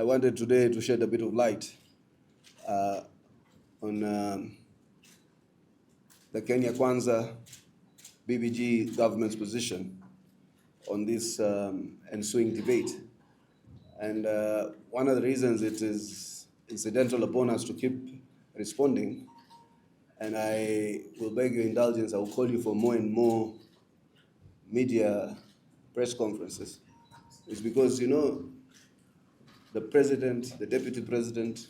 I wanted today to shed a bit of light on the Kenya Kwanza BBG government's position on this ensuing debate. And one of the reasons it is incidental upon us to keep responding, and I will beg your indulgence, I will call you for more and more media press conferences, is because, you know, the president, the deputy president,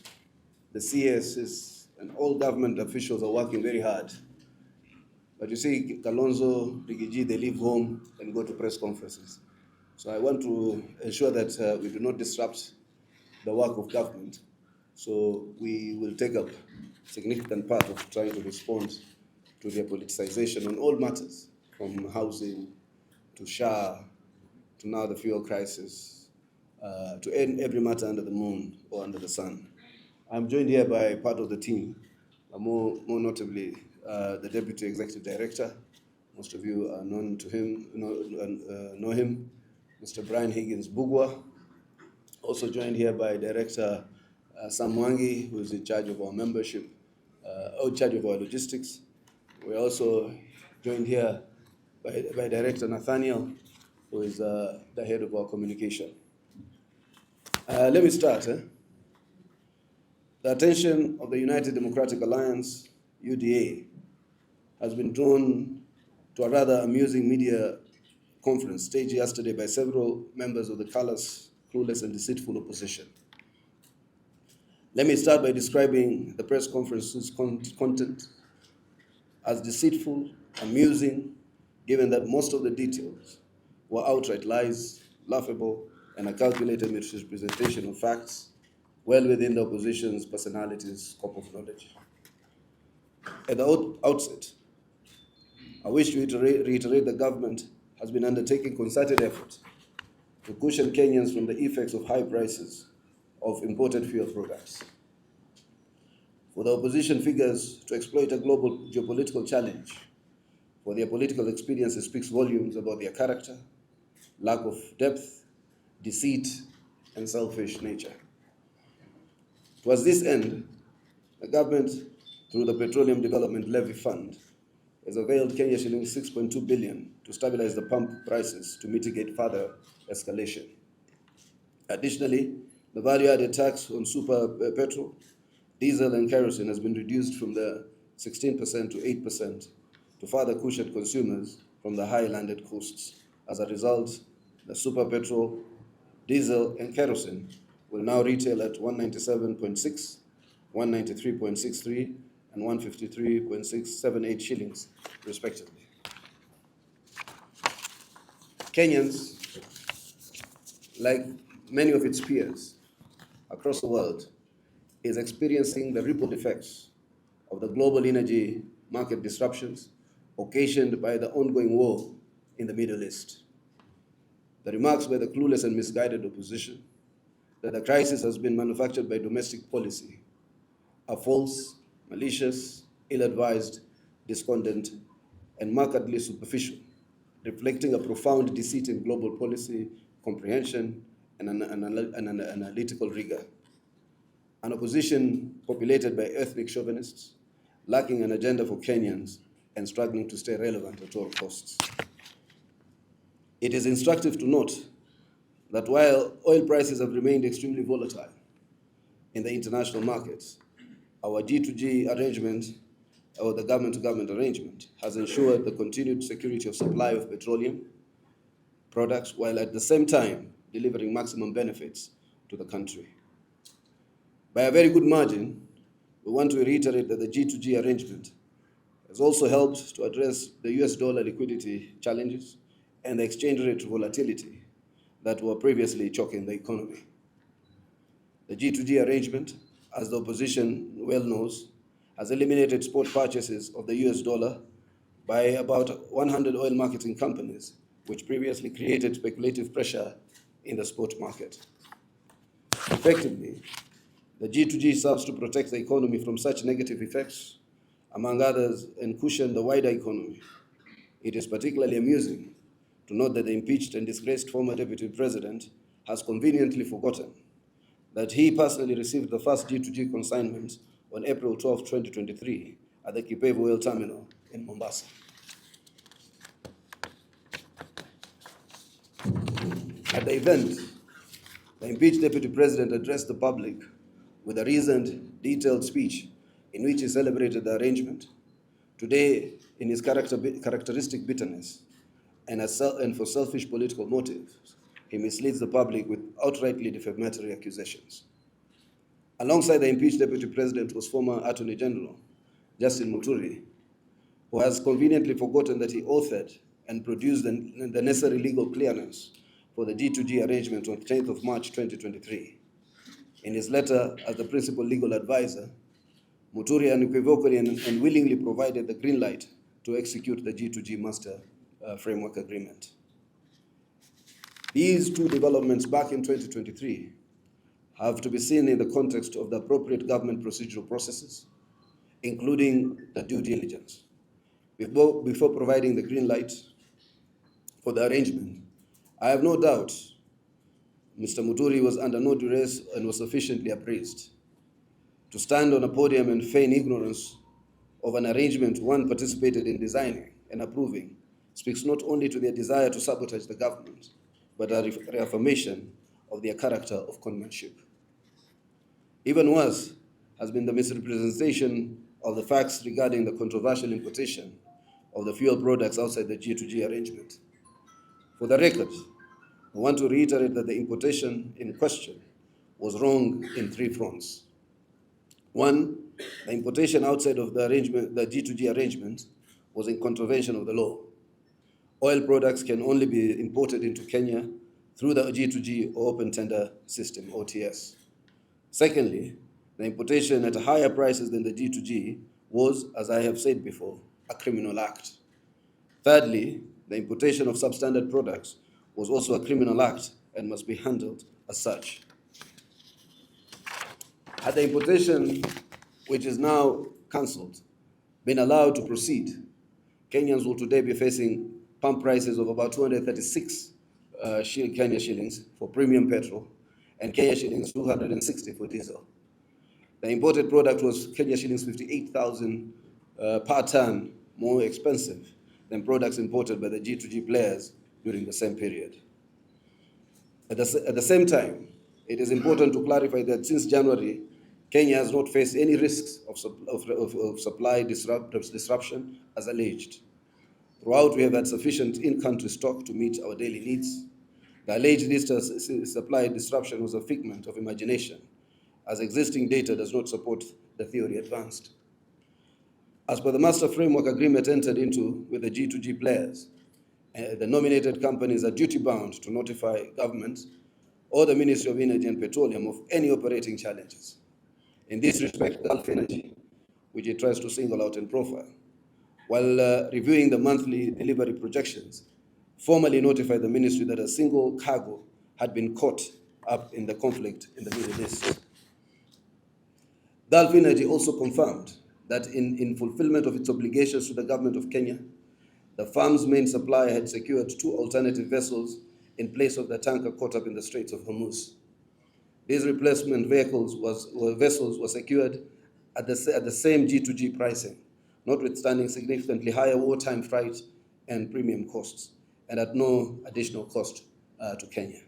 the CSs, and all government officials are working very hard. But you see, Kalonzo, Rigiji, they leave home and go to press conferences. So I want to ensure that we do not disrupt the work of government. So we will take up a significant part of trying to respond to their politicization on all matters, from housing to SHA to now the fuel crisis, to end every matter under the moon or under the sun. I'm joined here by part of the team, more notably the Deputy Executive Director. Most of you are known to him, know him, Mr. Brian Higgins Bugwa. Also joined here by Director Sam Mwangi, who is in charge of our membership, in charge of our logistics. We're also joined here by Director Nathaniel, who is the head of our communication. Let me start. The attention of the United Democratic Alliance, UDA, has been drawn to a rather amusing media conference staged yesterday by several members of the callous, clueless, and deceitful opposition. Let me start by describing the press conference's content as deceitful, amusing, given that most of the details were outright lies, laughable, and a calculated misrepresentation of facts, well within the opposition's personality's scope of knowledge. At the outset, I wish to reiterate the government has been undertaking concerted efforts to cushion Kenyans from the effects of high prices of imported fuel products. For the opposition figures to exploit a global geopolitical challenge for their political expedience speaks volumes about their character, lack of depth, deceit, and selfish nature. Towards this end, the government, through the Petroleum Development Levy Fund, has availed Kenya shillings 6.2 billion to stabilize the pump prices to mitigate further escalation. Additionally, the value-added tax on super petrol, diesel, and kerosene has been reduced from the 16% to 8% to further cushion consumers from the high landed costs. As a result, the super petrol, diesel, and kerosene will now retail at 197.6, 193.63, and 153.678 shillings, respectively. Kenyans, like many of its peers across the world, is experiencing the ripple effects of the global energy market disruptions occasioned by the ongoing war in the Middle East. The remarks by the clueless and misguided opposition that the crisis has been manufactured by domestic policy are false, malicious, ill-advised, discordant, and markedly superficial, reflecting a profound deceit in global policy comprehension and an analytical rigor. An opposition populated by ethnic chauvinists, lacking an agenda for Kenyans and struggling to stay relevant at all costs. It is instructive to note that while oil prices have remained extremely volatile in the international markets, our G2G arrangement, or the government-to-government arrangement, has ensured the continued security of supply of petroleum products, while at the same time delivering maximum benefits to the country. By a very good margin, we want to reiterate that the G2G arrangement has also helped to address the US dollar liquidity challenges and the exchange rate volatility that were previously choking the economy. The G2G arrangement, as the opposition well knows, has eliminated spot purchases of the US dollar by about 100 oil marketing companies, which previously created speculative pressure in the spot market. Effectively, the G2G serves to protect the economy from such negative effects, among others, and cushion the wider economy. It is particularly amusing to note that the impeached and disgraced former deputy president has conveniently forgotten that he personally received the first G2G consignment on April 12, 2023 at the Kipevu Oil Terminal in Mombasa. At the event, the impeached Deputy President addressed the public with a reasoned, detailed speech in which he celebrated the arrangement. Today, in his characteristic bitterness and for selfish political motives, he misleads the public with outrightly defamatory accusations. Alongside the impeached Deputy President was former Attorney General Justin Muturi, who has conveniently forgotten that he authored and produced the necessary legal clearance for the G2G arrangement on 10th of March 2023. In his letter as the principal legal advisor, Muturi unequivocally and willingly provided the green light to execute the G2G Master Framework Agreement. These two developments back in 2023 have to be seen in the context of the appropriate government procedural processes, including the due diligence. Before providing the green light for the arrangement, I have no doubt Mr. Muturi was under no duress and was sufficiently appraised. To stand on a podium and feign ignorance of an arrangement one participated in designing and approving speaks not only to their desire to sabotage the government, but a reaffirmation of their character of conmanship. Even worse has been the misrepresentation of the facts regarding the controversial importation of the fuel products outside the G2G arrangement. For the record, I want to reiterate that the importation in question was wrong in three fronts. One, the importation outside of the G2G arrangement, was in contravention of the law. Oil products can only be imported into Kenya through the G2G or open tender system, OTS. Secondly, the importation at higher prices than the G2G was, as I have said before, a criminal act. Thirdly, the importation of substandard products was also a criminal act and must be handled as such. Had the importation, which is now cancelled, been allowed to proceed, Kenyans will today be facing pump prices of about 236 Kenya shillings for premium petrol and Kenya shillings 260 for diesel. The imported product was Kenya shillings 58,000 per ton more expensive than products imported by the G2G players during the same period. At the same time, it is important to clarify that since January, Kenya has not faced any risks of supply disruption as alleged. Throughout, we have had sufficient in-country stock to meet our daily needs. The alleged supply disruption was a figment of imagination, as existing data does not support the theory advanced. As per the Master Framework Agreement entered into with the G2G players, the nominated companies are duty-bound to notify government or the Ministry of Energy and Petroleum of any operating challenges. In this respect, Gulf Energy, which it tries to single out and profile, while reviewing the monthly delivery projections, formally notified the ministry that a single cargo had been caught up in the conflict in the Middle East. Gulf Energy also confirmed that in fulfillment of its obligations to the government of Kenya, the firm's main supplier had secured 2 alternative vessels in place of the tanker caught up in the Straits of Hormuz. These replacement vessels were secured at the same G2G pricing, notwithstanding significantly higher wartime freight and premium costs, and at no additional cost to Kenya.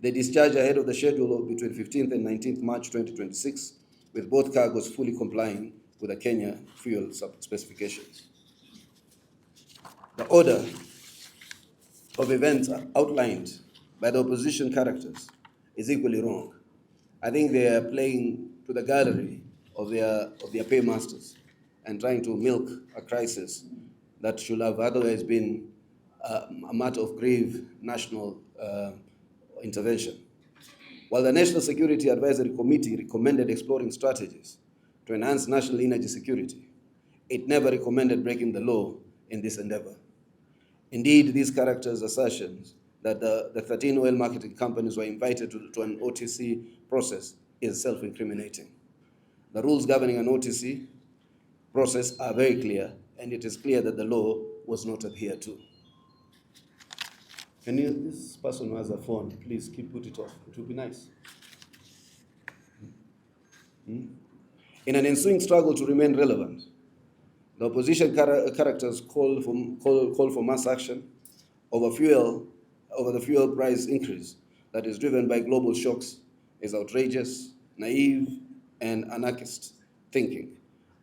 They discharged ahead of the schedule between 15th and 19th March 2026, with both cargoes fully complying with the Kenya fuel specifications. The order of events outlined by the opposition characters is equally wrong. I think they are playing to the gallery of their paymasters and trying to milk a crisis that should have otherwise been a matter of grave national intervention. While the National Security Advisory Committee recommended exploring strategies to enhance national energy security, it never recommended breaking the law in this endeavor. Indeed, these characters' assertions that the 13 oil marketing companies were invited to an OTC process is self-incriminating. The rules governing an OTC process are very clear, and it is clear that the law was not adhered to. This person who has a phone, please put it off. It would be nice. In an ensuing struggle to remain relevant, the opposition characters call for mass action over the fuel price increase that is driven by global shocks is outrageous, naive, and anarchist thinking,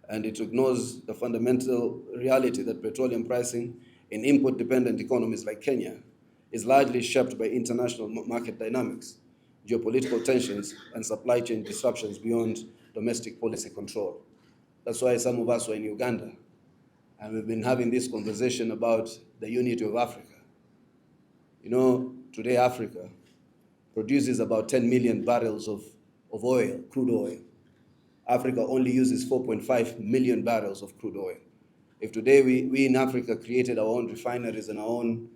and it ignores the fundamental reality that petroleum pricing in import-dependent economies like Kenya is largely shaped by international market dynamics, geopolitical tensions, and supply chain disruptions beyond domestic policy control. That's why some of us were in Uganda, and we've been having this conversation about the unity of Africa. You know, today Africa produces about 10 million barrels of oil, crude oil. Africa only uses 4.5 million barrels of crude oil. If today we in Africa created our own refineries and our own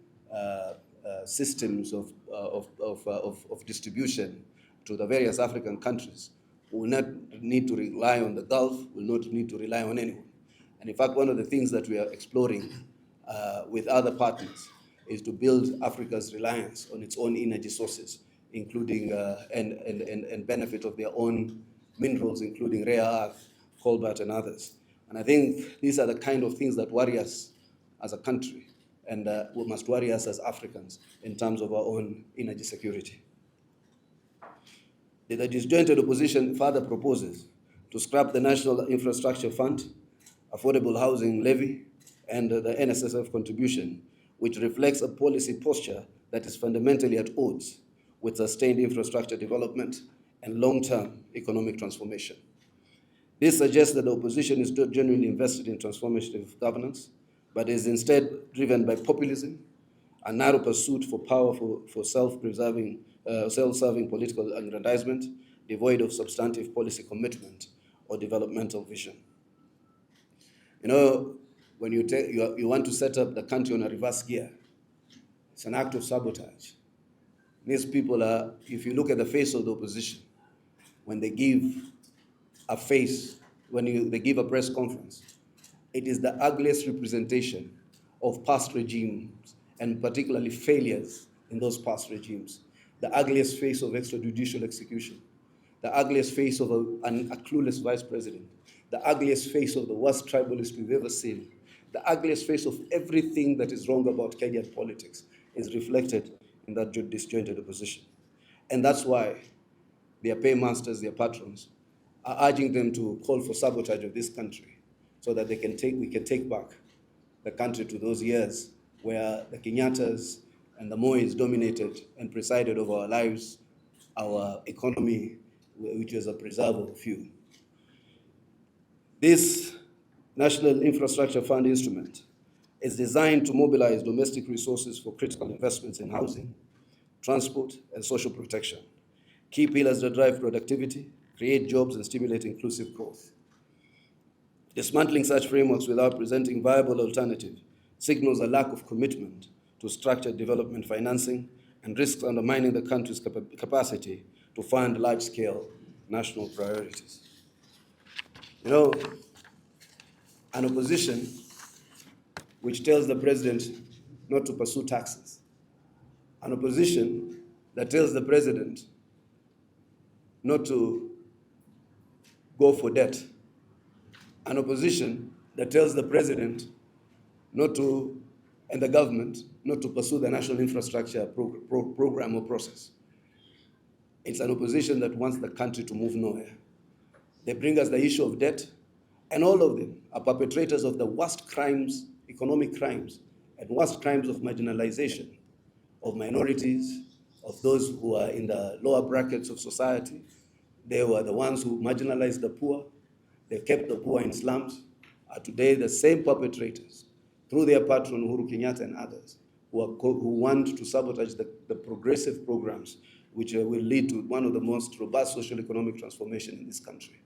systems of distribution to the various African countries, we will not need to rely on the Gulf, we will not need to rely on anyone. And in fact, one of the things that we are exploring with other partners is to build Africa's reliance on its own energy sources, including and benefit of their own minerals, including rare earth, cobalt, and others. And I think these are the kind of things that worry us as a country, and must worry us as Africans in terms of our own energy security. The disjointed opposition further proposes to scrap the National Infrastructure Fund, affordable housing levy, and the NSSF contribution, which reflects a policy posture that is fundamentally at odds with sustained infrastructure development and long-term economic transformation. This suggests that the opposition is not genuinely invested in transformative governance, but is instead driven by populism, a narrow pursuit for power for self-serving political aggrandizement, devoid of substantive policy commitment or developmental vision. You know, when you want to set up the country on a reverse gear, it's an act of sabotage. These people are, if you look at the face of the opposition, when they give a face, they give a press conference, it is the ugliest representation of past regimes, and particularly failures in those past regimes. The ugliest face of extrajudicial execution, the ugliest face of a clueless vice president, the ugliest face of the worst tribalist we've ever seen, the ugliest face of everything that is wrong about Kenyan politics is reflected in that disjointed opposition. And that's why their paymasters, their patrons, are urging them to call for sabotage of this country so that we can take back the country to those years where the Kenyattas and the Mois dominated and presided over our lives, our economy, which was a preserve of a few. This National Infrastructure Fund instrument is designed to mobilize domestic resources for critical investments in housing, transport, and social protection, key pillars that drive productivity, create jobs, and stimulate inclusive growth. Dismantling such frameworks without presenting viable alternatives signals a lack of commitment to structured development financing and risks undermining the country's capacity to fund large-scale national priorities. You know, an opposition which tells the president not to pursue taxes, an opposition that tells the president not to go for debt, an opposition that tells the president not to, and the government, not to pursue the national infrastructure program or process. It's an opposition that wants the country to move nowhere. They bring us the issue of debt, and all of them are perpetrators of the worst crimes, economic crimes, and worst crimes of marginalization of minorities, of those who are in the lower brackets of society. They were the ones who marginalized the poor. They kept the poor in slums. Are today the same perpetrators, through their patron Uhuru Kenyatta and others, who want to sabotage the progressive programs which will lead to one of the most robust social economic transformation in this country.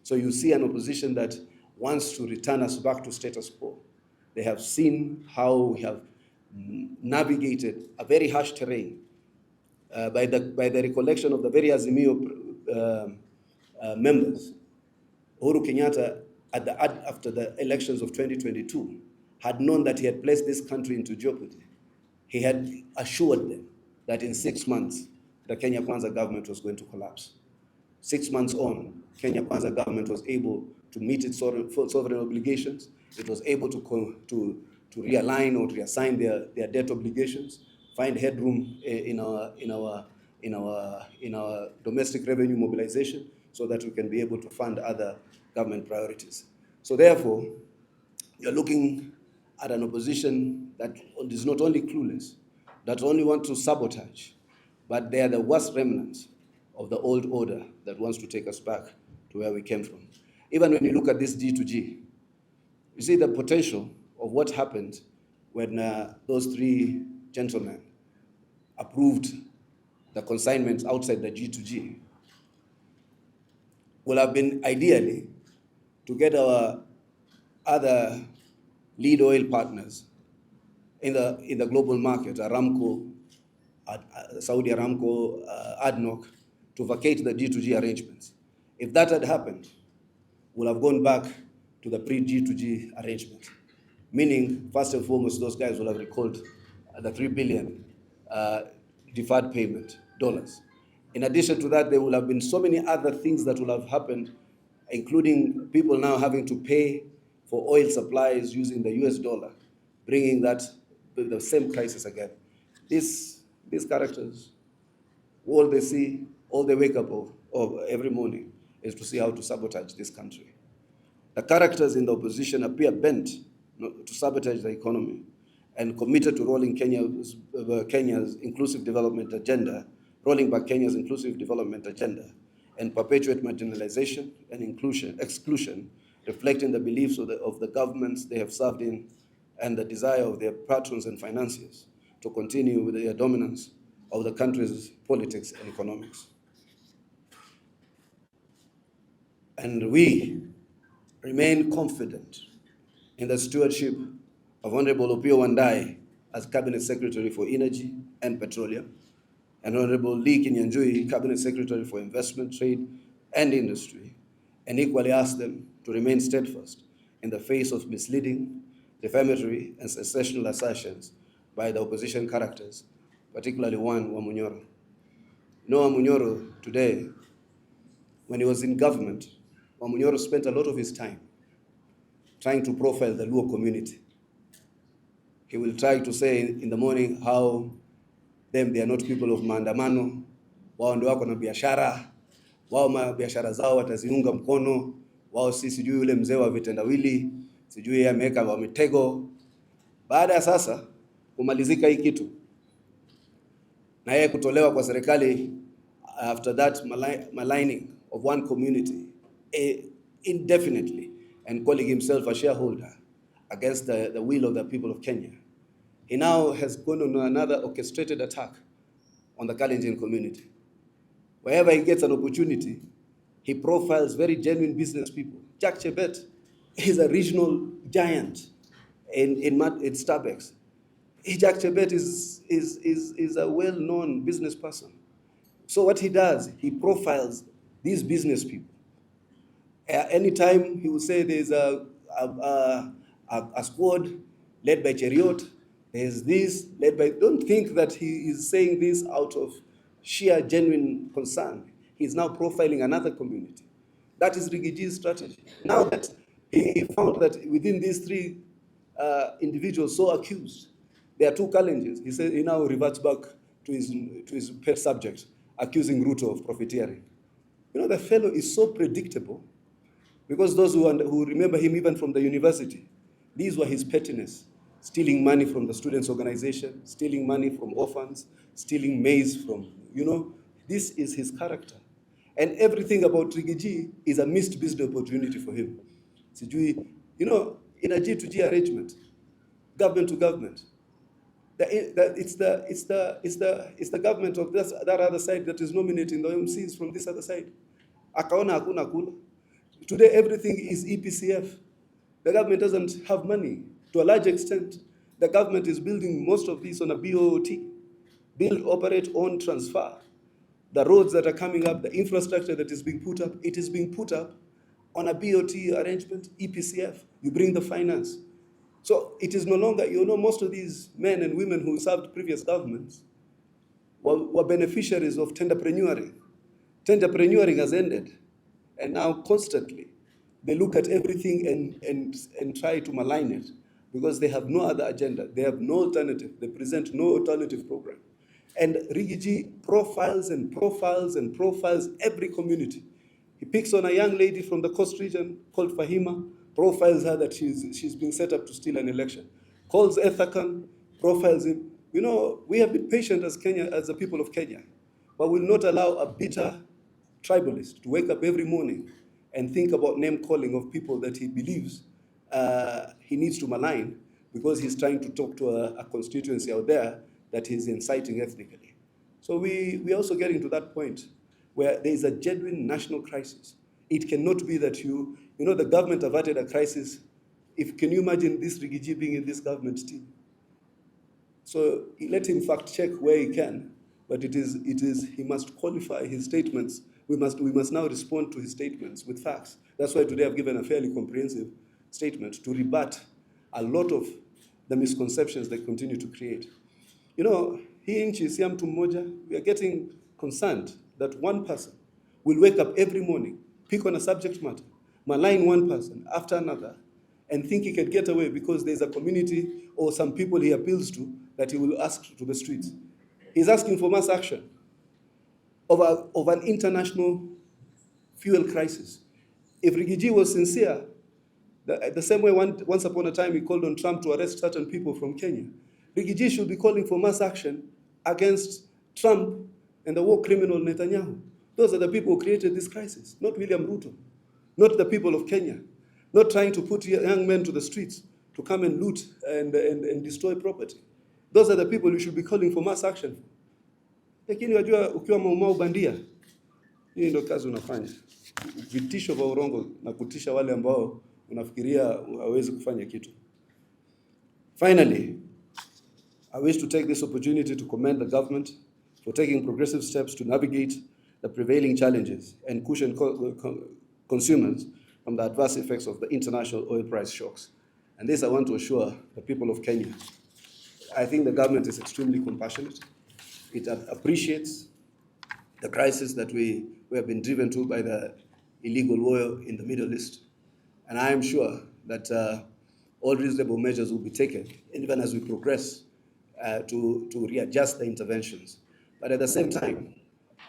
So you see an opposition that wants to return us back to status quo. They have seen how we have navigated a very harsh terrain by the recollection of the very Azimio members. Uhuru Kenyatta, after the elections of 2022, had known that he had placed this country into jeopardy. He had assured them that in 6 months, the Kenya Kwanza government was going to collapse. 6 months on, Kenya Kwanza government was able to meet its sovereign obligations. It was able to realign or to reassign their debt obligations, find headroom in our domestic revenue mobilization so that we can be able to fund other government priorities. So therefore, you're looking at an opposition that is not only clueless, that only want to sabotage, but they are the worst remnants of the old order that wants to take us back to where we came from. Even when you look at this G2G, you see the potential of what happened when those three gentlemen approved the consignments outside the G2G. Will have been ideally to get our other lead oil partners in the global market, Aramco, Saudi Aramco, ADNOC, to vacate the G2G arrangements. If that had happened, we'll have gone back to the pre-G2G arrangement, meaning, first and foremost, those guys will have recalled the $3 billion deferred payment dollars. In addition to that, there will have been so many other things that will have happened, including people now having to pay for oil supplies using the US dollar, bringing that the same crisis again. These characters, all they see, all they wake up of every morning is to see how to sabotage this country. The characters in the opposition appear bent to sabotage the economy and committed to rolling Kenya's inclusive development agenda, rolling back Kenya's inclusive development agenda, and perpetuate marginalization and exclusion, reflecting the beliefs of the governments they have served in and the desire of their patrons and financiers to continue with their dominance of the country's politics and economics. And we remain confident in the stewardship of Honorable Opiyo Wandayi as Cabinet Secretary for Energy and Petroleum, and Honorable Lee Kinyanjui, Cabinet Secretary for Investment, Trade, and Industry, and equally ask them to remain steadfast in the face of misleading, defamatory, and sensational assertions by the opposition characters, particularly one, Wamunyoro. Wamunyoro today, when he was in government, Wamunyoro spent a lot of his time trying to profile the Luo community. He will try to say in the morning how they are not people of maandamano, wao ndio wako na biashara, wao biashara zao wataziunga mkono, wao si sijui yule mzee wa vitendawili, sijui yeye ameweka wa mitego. Baada ya sasa kumalizika hii kitu na yeye kutolewa kwa serikali, after that maligning of one community indefinitely and calling himself a shareholder against the will of the people of Kenya, he now has gone on another orchestrated attack on the Kalenjin community. Wherever he gets an opportunity, he profiles very genuine business people. Jack Chebet is a regional giant in Starbucks. Jack Chebet is a well-known business person. So what he does, he profiles these business people. Anytime he will say there's a squad led by Cheriot, there's this led by, don't think that he is saying this out of sheer genuine concern. He's now profiling another community. That is Rigiji's strategy. Now that he found that within these three individuals so accused, there are two challenges. He said he now reverts back to his pet subject, accusing Ruto of profiteering. You know, the fellow is so predictable, because those who remember him even from the university, these were his pettiness: stealing money from the students' organization, stealing money from orphans, stealing maize from, this is his character. And everything about Rigiji is a missed business opportunity for him. In a G2G arrangement, government to government, it's the government of that other side that is nominating the MCs from this other side. Akaona hakuna kula. Today everything is EPCF. The government doesn't have money. To a large extent, the government is building most of this on a BOT, build, operate, own, transfer. The roads that are coming up, the infrastructure that is being put up, it is being put up on a BOT arrangement, EPCF. You bring the finance. So it is no longer, most of these men and women who served previous governments were beneficiaries of tenderpreneuring. Tenderpreneuring has ended. And now constantly, they look at everything and try to malign it because they have no other agenda. They have no alternative. They present no alternative program. And Rigiji profiles and profiles and profiles every community. He picks on a young lady from the coast region called Fahima, profiles her that she's being set up to steal an election. Calls Ethakan, profiles him. You know, we have been patient as Kenya, as the people of Kenya, but will not allow a bitter tribalist to wake up every morning and think about name calling of people that he believes he needs to malign because he's trying to talk to a constituency out there that he's inciting ethnically. So we're also getting to that point where there is a genuine national crisis. It cannot be that you know, the government averted a crisis. Can you imagine this Rigiji being in this government team? So let him fact check where he can, but he must qualify his statements. We must now respond to his statements with facts. That's why today I've given a fairly comprehensive statement to rebut a lot of the misconceptions they continue to create. You know, hii nchi si ya mtu mmoja. We are getting concerned that one person will wake up every morning, pick on a subject matter, malign one person after another, and think he can get away because there's a community or some people he appeals to that he will ask to the streets. He's asking for mass action of an international fuel crisis. If Rigiji was sincere, the same way once upon a time he called on Trump to arrest certain people from Kenya, Rigiji should be calling for mass action against Trump and the war criminal Netanyahu. Those are the people who created this crisis, not William Ruto, not the people of Kenya, not trying to put young men to the streets to come and loot and destroy property. Those are the people you should be calling for mass action. Lakini wajua ukiwa maumau bandia, hii ndio kazi unafanya. Vitisho vya urongo na kutisha wale ambao unafikiria hawezi kufanya kitu. Finally, I wish to take this opportunity to commend the government for taking progressive steps to navigate the prevailing challenges and cushion consumers from the adverse effects of the international oil price shocks. And this I want to assure the people of Kenya. I think the government is extremely compassionate. It appreciates the crisis that we have been driven to by the illegal oil in the Middle East. And I am sure that all reasonable measures will be taken, even as we progress to readjust the interventions. But at the same time,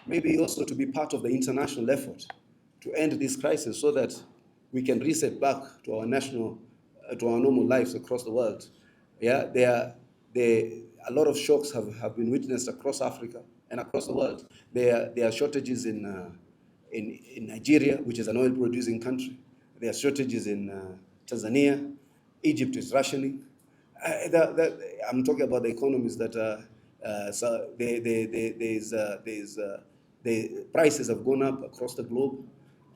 maybe also to be part of the international effort to end this crisis so that we can reset back to our normal lives across the world. Yeah, a lot of shocks have been witnessed across Africa and across the world. There are shortages in Nigeria, which is an oil-producing country. There are shortages in Tanzania. Egypt is rationing. I'm talking about the economies that the prices have gone up across the globe,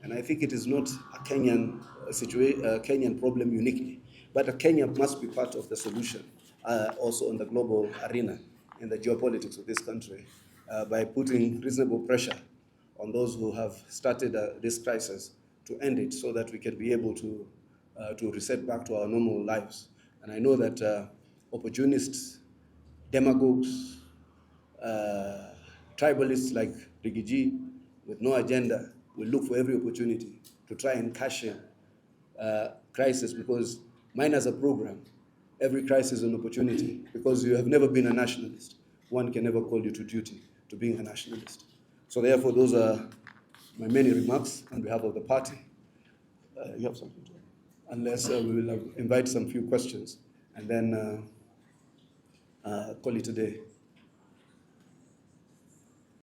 and I think it is not a Kenyan problem uniquely, but Kenya must be part of the solution also on the global arena in the geopolitics of this country by putting reasonable pressure on those who have started this crisis to end it, so that we can be able to reset back to our normal lives. And I know that opportunists, demagogues, tribalists like Rigiji with no agenda will look for every opportunity to try and cash in crisis, because mine as a program, every crisis is an opportunity, because you have never been a nationalist. One can never call you to duty to being a nationalist. So therefore, those are my many remarks on behalf of the party. You have something to add? Unless we will invite some few questions and then call it a day.